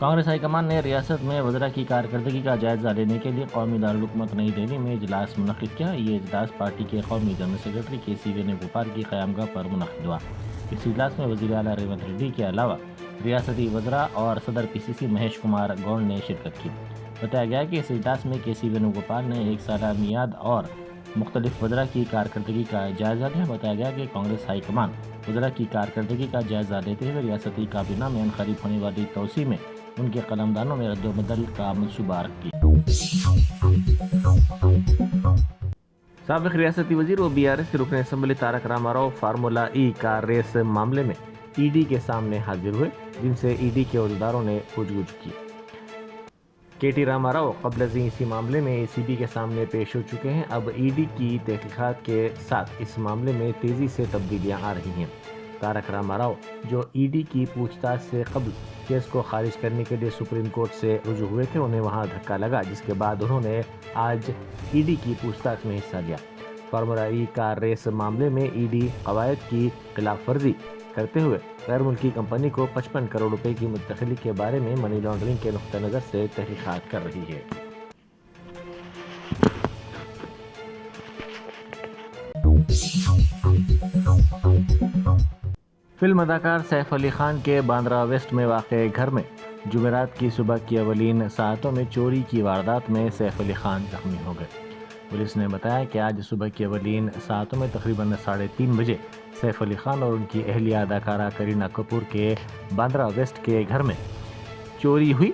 Congress high command ने रियासत में वज़रा की कारकर्दगी का जायज़ा लेने के लिए कौमी दारुल-हुकूमत नई दिल्ली में इजलास मुनक़िद किया। ये इजलास पार्टी के कौमी जनरल सेक्रेटरी KC वेणुगोपाल की क़यामगाह पर मुनक़िद हुआ। इस इजलास में वज़ीर आला रेवंत रेड्डी के अलावा रियासती वज़रा और सदर PCC महेश कुमार गौड़ ने शिरकत की। बताया गया कि इस इजलास में KC वेणुगोपाल ने एक साला मियाद और मुख्तलिफ वज़रा की कारकर्दगी का जायज़ा लिया। बताया गया कि कांग्रेस हाईकमान वज़रा की कारकर्दगी का जायज़ा लेते हुए रियासती काबीना में अनक़रीब होने वाली तोसी में उनके कलमदानों में रद्द-ओ-बदल का मंसूबा रखी। साबिक़ रियासती वज़ीर व BRS के रुकन assembly Tarak Rama Rao formula E car race मामले में ED के सामने हाजिर हुए, जिनसे ED के अहदेदारों ने पूछगछ की। KT रामाराव क़ब्ल अज़ीं इसी मामले में ACB के सामने पेश हो चुके हैं। अब ED की तहक़ीक़ात के साथ इस मामले में तेज़ी से तब्दीलियाँ आ रही हैं। तारक रामाराव, जो ED की पूछताछ से कबल केस को खारिज करने के लिए सुप्रीम कोर्ट से रुजू हुए थे, उन्हें वहां धक्का लगा, जिसके बाद उन्होंने आज ED की पूछताछ में हिस्सा लिया। फार्मूला E कार रेस मामले में ED कवायद की खिलाफ वर्जी करते हुए गैर मुल्की कंपनी को 55 करोड़ रुपए की मुंतकिली के बारे में मनी लॉन्ड्रिंग के नुक्ता नज़र से तहक़ीक़ात कर रही है। फिल्म अदाकार सैफ अली खान के बांद्रा वेस्ट में वाक़े घर में जुमेरात की सुबह की अवलीन सातों में चोरी की वारदात में सैफ अली खान जख्मी हो गए। पुलिस ने बताया कि आज सुबह की अवलीन सातों में तकरीबन 3:30 बजे सैफ अली खान और उनकी अहलिया अदाकारा करीना कपूर के बांद्रा वेस्ट के घर में चोरी हुई।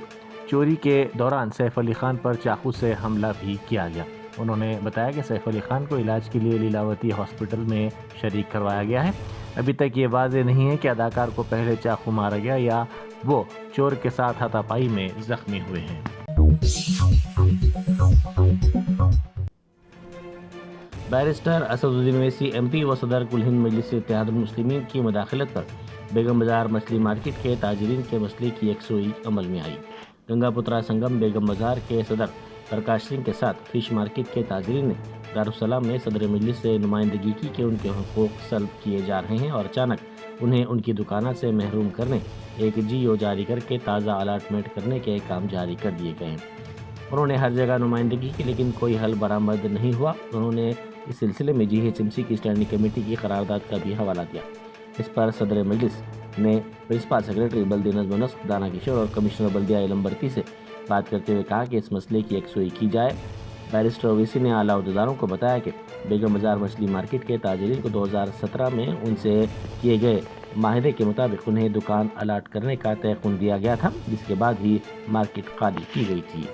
चोरी के दौरान सैफ अली खान पर चाकू से हमला भी किया गया। उन्होंने बताया कि सैफ अली खान को इलाज के लिए लीलावती हॉस्पिटल में शरीक करवाया गया है। अभी तक ये वाज़ेह नहीं है कि अदाकार को पहले चाकू मारा गया या वो चोर के साथ हाथापाई में जख्मी हुए हैं। बैरिस्टर असदुद्दीन ओवैसी MP व सदर कुल हिंद मजलिस इत्तेहादुल मुस्लिमीन की मुदाखलत पर बेगम बाजार मछली मार्केट के ताजरीन के मसले की यकसुई अमल में आई। गंगापुत्रा संगम बेगम बाजार के सदर प्रकाश सिंह के साथ फिश मार्केट के ताजरीन ने दारुस्सलाम में सदर मजलिस से नुमाइंदगी की कि उनके हुकूक सल्ब किए जा रहे हैं और अचानक उन्हें उनकी दुकानात से महरूम करने एक GO जारी करके ताज़ा अलाटमेंट करने के काम जारी कर दिए गए हैं। उन्होंने हर जगह नुमाइंदगी की, लेकिन कोई हल बरामद नहीं हुआ। उन्होंने इस सिलसिले में GHMC की स्टैंडिंग कमेटी की करारदाद का भी हवाला दिया। इस पर सदर मजलिस ने प्रिंसिपल सेक्रेटरी बल्दी नज़्म नस्क दाना किशोर और कमिश्नर बल्दिया इलम बरती से बात करते हुए कहा कि इस मसले की यकसुई की जाए। बैरिस्टर ओवैसी ने आला अहदेदारों को बताया कि बेगम बाजार मछली मार्केट के ताजरीन को 2017 में उनसे किए गए माहिदे के मुताबिक उन्हें दुकान अलाट करने का तयक़ुन दिया गया था, जिसके बाद ही मार्केट खाली की गई थी।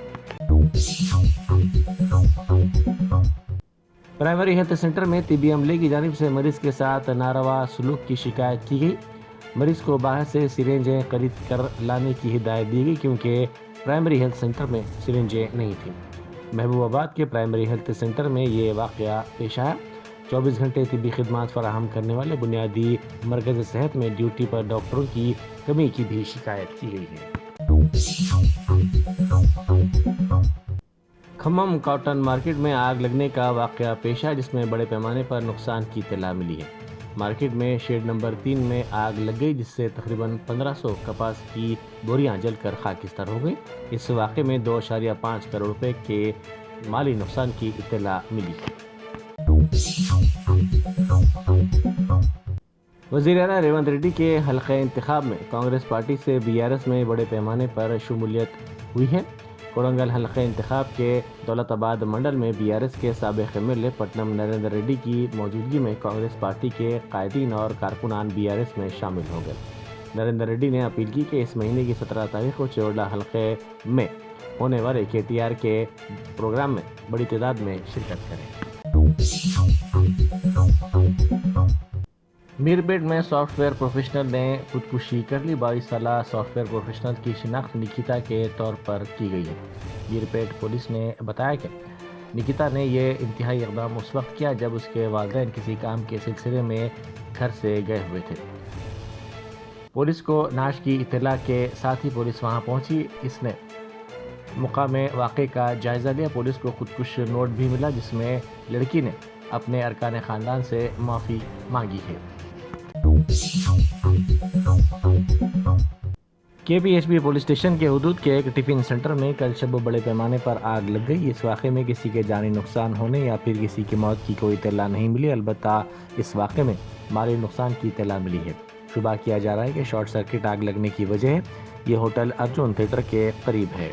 प्राइमरी हेल्थ सेंटर में तिब्बी अमले की जानिब से मरीज के साथ नारवा सलूक की शिकायत की गई। मरीज को बाहर से सिरेंजें खरीद कर लाने की हिदायत दी गई, क्योंकि प्राइमरी हेल्थ सेंटर में सिरेंजें नहीं थी। महबूबाबाद के प्राइमरी हेल्थ सेंटर में ये वाक़या पेश आया। 24 घंटे तिब्बी खिदमात फराहम करने वाले बुनियादी मरकज़ सेहत में ड्यूटी पर डॉक्टरों की कमी की भी शिकायत की गई है। खम्मम कॉटन मार्केट में आग लगने का वाक़या पेश आया, जिसमें बड़े पैमाने पर नुकसान की इत्तला मिली है। मार्केट में शेड नंबर 3 में आग लग गई, जिससे तकरीबन 1500 कपास की बोरियां जलकर खाकिस्तान हो गई। इस वाक़े में 2.5 करोड़ रुपए के माली नुकसान की इत्तला मिली। वज़ीर आला रेवंत रेड्डी के हल्क़े इंतखाब में कांग्रेस पार्टी से BRS में बड़े पैमाने पर शमूलियत हुई है। कोरंगल हल्क़े इंतखाब के दौलताबाद मंडल में BRS के साबिक़ MLA पट्टनम नरेंद्र रेड्डी की मौजूदगी में कांग्रेस पार्टी के कायदीन और कारकुनान BRS में शामिल हो गए। नरेंद्र रेड्डी ने अपील की कि इस महीने की 17 तारीख को चोरला हल्क़े में होने वाले KTR के प्रोग्राम में बड़ी तादाद में शिरकत करें। मीरपेट में सॉफ्टवेयर प्रोफेशनल ने खुदकुशी कर ली। 22 साला सॉफ्टवेयर प्रोफेशनल की शिनाख्त निकिता के तौर पर की गई है। मीरपेट पुलिस ने बताया कि निकिता ने यह इंतहाई इक़दाम उस वक्त किया जब उसके वालिदैन किसी काम के सिलसिले में घर से गए हुए थे। पुलिस को नाश की इत्तला के साथ ही पुलिस वहां पहुंची। इसने मुकामे वाक़े का जायज़ा लिया। पुलिस को खुदकुश नोट भी मिला, जिसमें लड़की ने अपने अरकान ख़ानदान से माफ़ी मांगी है। KPHB पुलिस स्टेशन के हुदूद के एक टिफिन सेंटर में कल शब बड़े पैमाने पर आग लग गई। इस वाक़े में किसी के जानी नुकसान होने या फिर किसी की मौत की कोई इत्तला नहीं मिली, अलबत्ता इस वाक़े में माली नुकसान की इत्तला मिली है। शुबा किया जा रहा है कि शॉर्ट सर्किट आग लगने की वजह है। ये होटल अर्जुन थिएटर के करीब है।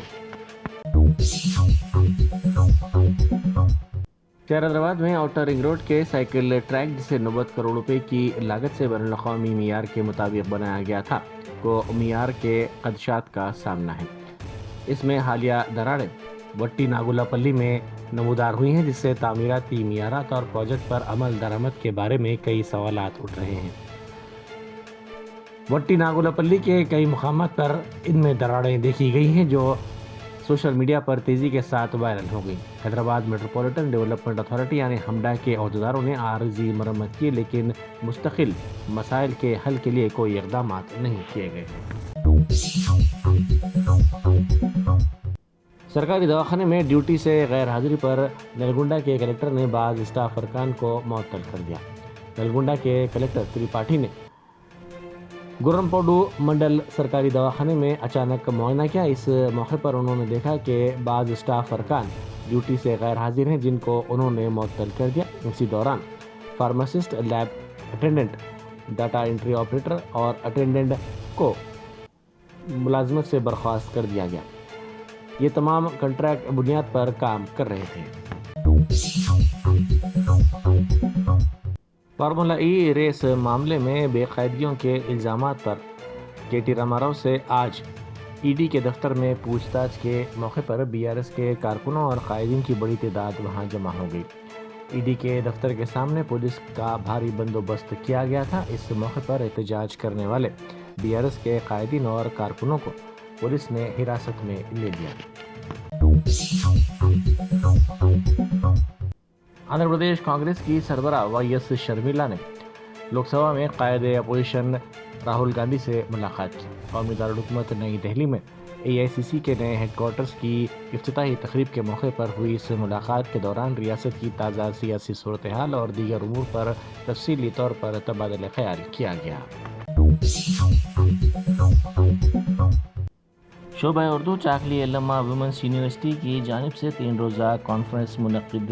शहर हैदराबाद में आउटर रिंग रोड के साइकिल ट्रैक, जिसे 90 करोड़ रुपए की लागत से बैनुल अक़वामी मियार के मुताबिक बनाया गया था, को मियार के खदशात का सामना है। इसमें हालिया दरारें वट्टी नागुलापल्ली में नमूदार हुई हैं, जिससे तामीराती मियारात और प्रोजेक्ट पर अमल दरामद के बारे में कई सवालात उठ रहे हैं। वट्टी नागुलापल्ली के कई मुकामात पर इनमें दरारें देखी गई हैं, जो सोशल मीडिया पर तेज़ी के साथ वायरल हो गई। हैदराबाद मेट्रोपॉलिटन डेवलपमेंट अथॉरिटी यानी हमडा के अहदेदारों ने आर्जी मरम्मत की, लेकिन मुस्तकिल मसाइल के हल के लिए कोई इक़दाम नहीं किए गए हैं। सरकारी दवाखाने में ड्यूटी से गैर हाजिरी पर नलगुंडा के कलेक्टर ने बाज़ स्टाफ अरकान को मुअत्तल कर दिया। नलगुंडा के कलेक्टर त्रिपाठी ने गुर्रमपोडू मंडल सरकारी दवाखाने में अचानक मुआयना किया। इस मौके पर उन्होंने देखा कि बाज़ स्टाफ अरकान ड्यूटी से गैर हाजिर हैं, जिनको उन्होंने मुअत्तल कर दिया। इसी दौरान pharmacist, lab attendant, data entry operator और अटेंडेंट को मुलाजमत से बर्खास्त कर दिया गया। ये तमाम कॉन्ट्रैक्ट बुनियाद पर काम कर रहे थे। फार्मूला ई रेस मामले में बेकायदगियों के इल्ज़ामात पर KT रामाराव से आज ED के दफ्तर में पूछताछ के मौके पर BRS के कारकुनों और कायदीन की बड़ी तादाद वहां जमा हो गई। ED के दफ्तर के सामने पुलिस का भारी बंदोबस्त किया गया था। इस मौके पर एहतजाज करने वाले BRS के कायदीन और कारकुनों को पुलिस ने हिरासत में ले लिया। आंध्र प्रदेश कांग्रेस की सरबराह YS शर्मिला ने लोकसभा में कायद अपोजिशन राहुल गांधी से मुलाकात की। कौमी दारुल हुकूमत नई दिल्ली में AICC के नए हेडक्वार्टर्स की इफ्तिताही तकरीब के मौके पर हुई इस मुलाकात के दौरान रियासत की ताज़ा सियासी सूरत हाल और दीगर उमूर पर तफसीली तौर पर तबादला ख्याल किया गया। शोबा उर्दू चाकली अल्लामा वुमेंस यूनिवर्सिटी की जानिब से 3 रोज़ा कॉन्फ्रेंस मुनक़िद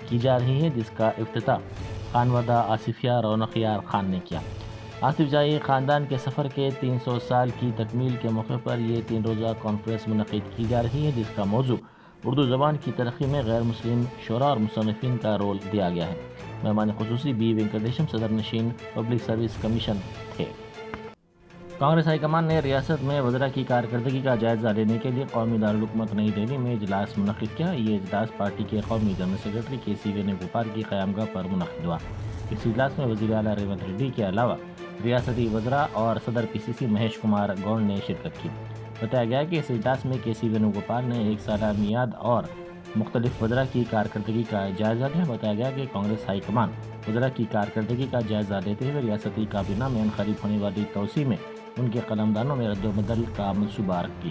की जा रही है, जिसका इफ्तिताह खानवादा आसिफिया रौनक यार खान ने किया। आसिफ जाई ख़ानदान के सफ़र के 300 साल की तकमील के मौके पर यह 3 रोज़ा कॉन्फ्रेंस मुनक़िद की जा रही है, जिसका मौजू उर्दू ज़बान की तरक्की में गैर मुस्लिम शोरा और मुसन्निफ़ीन का रोल दिया गया है। मेहमान खुसूसी B वेंकटेशम सदर नशीन पब्लिक सर्विस कमीशन थे। कांग्रेस हाईकमान ने रियासत में वज़रा की कारकर्दगी का जायज़ा लेने के लिए कौमी दारुल हुकूमत नई दिल्ली में इजलास मुनक़िद किया। ये इजलास पार्टी के कौमी जनरल सेक्रेटरी KC वेणुगोपाल की क़यामगाह पर मुनक़िद हुआ। इस इजलास में वज़ीर आला रेवंत रेड्डी के अलावा रियासती वज़रा और सदर PCC महेश कुमार गौड़ ने शिरकत की। बताया गया कि इस इजलास में KC वेणुगोपाल ने 1 साला मियाद और मुख्तलिफ वज़रा की कारकर्दगी का जायज़ा लिया। बताया गया कि कांग्रेस हाईकमान वज़रा की कारकर्दगी का जायज़ा लेते हुए रियासती काबीना में करीब होने वाली तोसी में उनके कलमदानों में रद्द-ओ-बदल का मंसूबा रखी।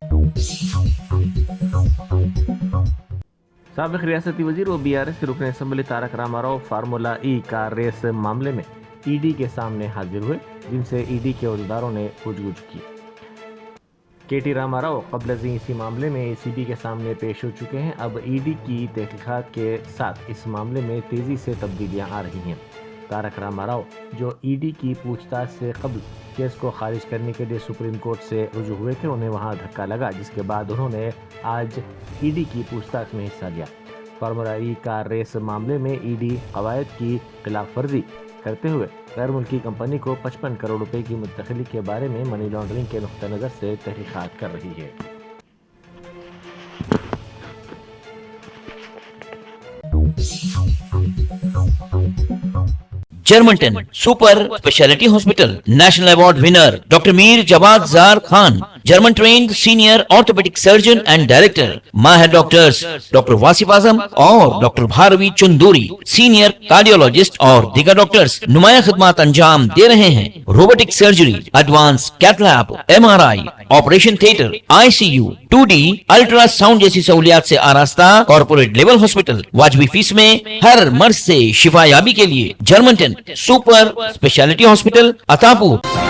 साबिक़ रियासती वज़ीर व BRS के रुकन असम्बली तारक रामाराव फार्मूला ई कार रेस मामले में ED के सामने हाजिर हुए, जिनसे ED के अहदेदारों ने पूछगछ की। KT रामाराव क़ब्ल इसी मामले में ACB के सामने पेश हो चुके हैं। अब ED की तहक़ीक़ात के साथ इस मामले में तेज़ी से तब्दीलियाँ आ रही हैं। तारक रामाराव, जो ED की पूछताछ से कबल केस को खारिज करने के लिए सुप्रीम कोर्ट से रुजू हुए थे, उन्हें वहां धक्का लगा, जिसके बाद उन्होंने आज ED की पूछताछ में हिस्सा लिया। फार्मूला ई कार रेस मामले में ED कवायद की खिलाफ वर्जी करते हुए गैर मुल्की कंपनी को 55 करोड़ रुपए की मुंतकिली के बारे में मनी लॉन्ड्रिंग के नुक्ता नज़र से तहक़ीक़ात कर रही है। Germanten super speciality hospital national award winner doctor Mir Jawad Zar Khan, German trained senior orthopaedic surgeon and director, माहिर डॉक्टर्स डॉक्टर वासिफ आजम और doctor Bharavi Chanduri, senior cardiologist और दीगर डॉक्टर्स नुमाया खिदमत अंजाम दे रहे हैं। Robotic surgery, advance cath lab, MRI, operation theatre, ICU, 2D ultrasound जैसी सहूलियात से आरास्ता कॉर्पोरेट लेवल हॉस्पिटल। वाजबी फीस में हर मर्ज से शिफायाबी के लिए Germanton super speciality hospital, Attapur.